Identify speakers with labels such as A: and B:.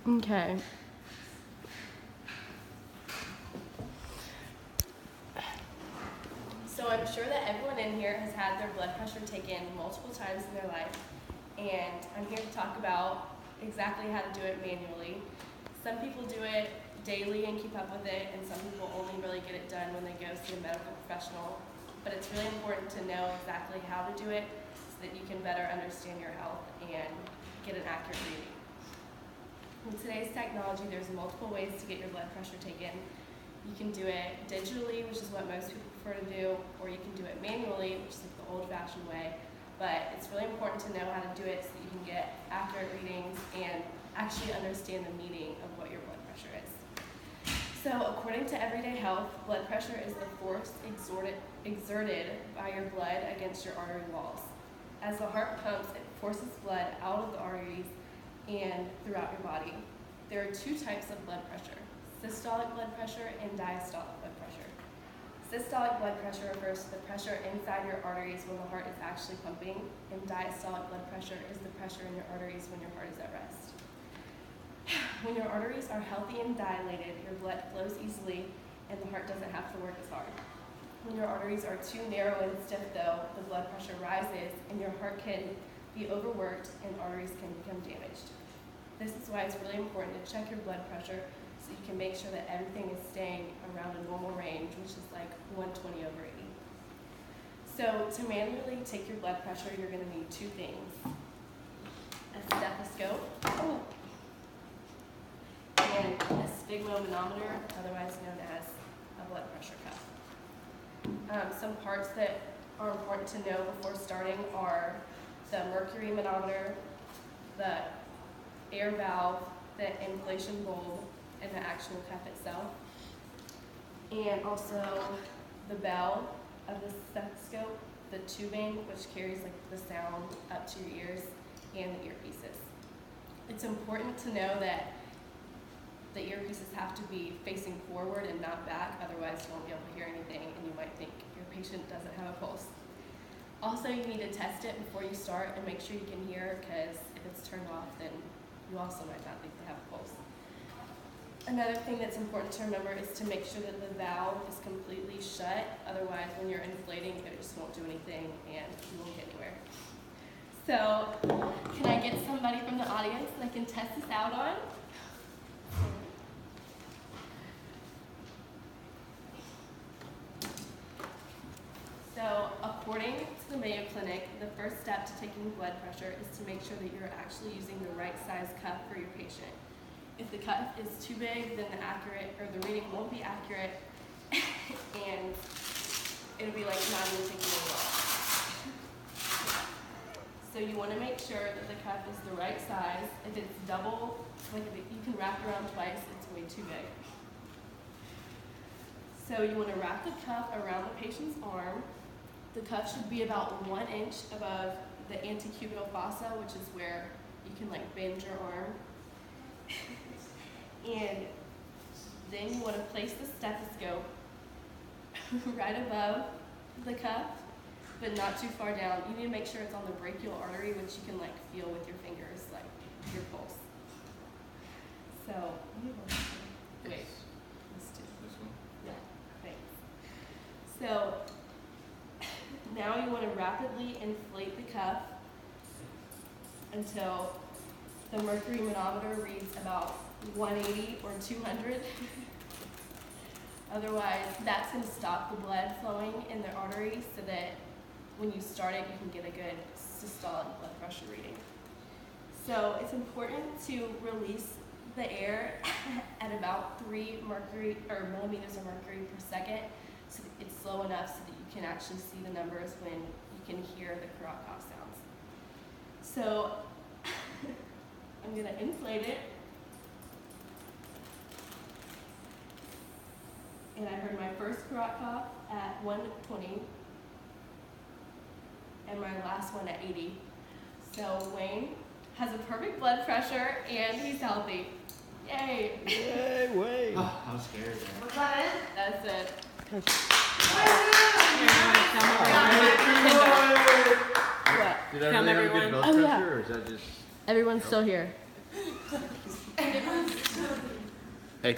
A: Okay. So I'm sure that everyone in here has had their blood pressure taken multiple times in their life, and I'm here to talk about exactly how to do it manually. Some people do it daily and keep up with it, and some people only really get it done when they go see a medical professional. But it's really important to know exactly how to do it so that you can better understand your health and get an accurate reading. In today's technology, there's multiple ways to get your blood pressure taken. You can do it digitally, which is what most people prefer to do, or you can do it manually, which is like the old-fashioned way. But it's really important to know how to do it so that you can get accurate readings and actually understand the meaning of what your blood pressure is. So according to Everyday Health, blood pressure is the force exerted by your blood against your artery walls. As the heart pumps, it forces blood out of the arteries and throughout your body. There are two types of blood pressure: systolic blood pressure and diastolic blood pressure. Systolic blood pressure refers to the pressure inside your arteries when the heart is actually pumping, and diastolic blood pressure is the pressure in your arteries when your heart is at rest. When your arteries are healthy and dilated, your blood flows easily and the heart doesn't have to work as hard. When your arteries are too narrow and stiff, though, the blood pressure rises and your heart can be overworked and arteries can become damaged. This is why it's really important to check your blood pressure so you can make sure that everything is staying around a normal range, which is like 120/80. So to manually take your blood pressure, you're going to need two things: a stethoscope and a sphygmomanometer, otherwise known as a blood pressure cuff. Some parts that are important to know before starting are the mercury manometer, the air valve, the inflation bulb, and the actual cuff itself, and also the bell of the stethoscope, the tubing, which carries like the sound up to your ears, and the earpieces. It's important to know that the earpieces have to be facing forward and not back, otherwise you won't be able to hear anything and you might think your patient doesn't have a pulse. Also, you need to test it before you start and make sure you can hear, because if it's turned off, then you also might not think they have a pulse. Another thing that's important to remember is to make sure that the valve is completely shut, otherwise when you're inflating, it just won't do anything and you won't get anywhere. So, can I get somebody from the audience that I can test this out on? So, according to the Mayo Clinic, the first step to taking blood pressure is to make sure that you're actually using the right size cuff for your patient. If the cuff is too big, then the reading won't be accurate, and it'll be like not even taking a while. So you want to make sure that the cuff is the right size. If it's double, like if you can wrap around twice, it's way too big. So you want to wrap the cuff around the patient's arm. The cuff should be about 1 inch above the antecubital fossa, which is where you can like bend your arm. And then you want to place the stethoscope right above the cuff, but not too far down. You need to make sure it's on the brachial artery, which you can like feel with your fingers, like your pulse. So, wait. Let's do this one. Yeah, thanks. So, now you want to rapidly inflate the cuff until the mercury manometer reads about 180 or 200. Otherwise, that's going to stop the blood flowing in the artery so that when you start it, you can get a good systolic blood pressure reading. So it's important to release the air at about 3 millimeters of mercury per second, so that it's slow enough so that you can actually see the numbers when you can hear the Kurot cough sounds. So I'm going to inflate it. And I heard my first Kurot cough at 120 and my last one at 80. So Wayne has a perfect blood pressure and he's healthy. Yay!
B: Yay, Wayne!
C: Oh, I was scared.
D: Was that it?
A: That's it.
B: Did everyone get blood pressure, or is that just...
A: Everyone's still here.
D: Everyone
B: Hey.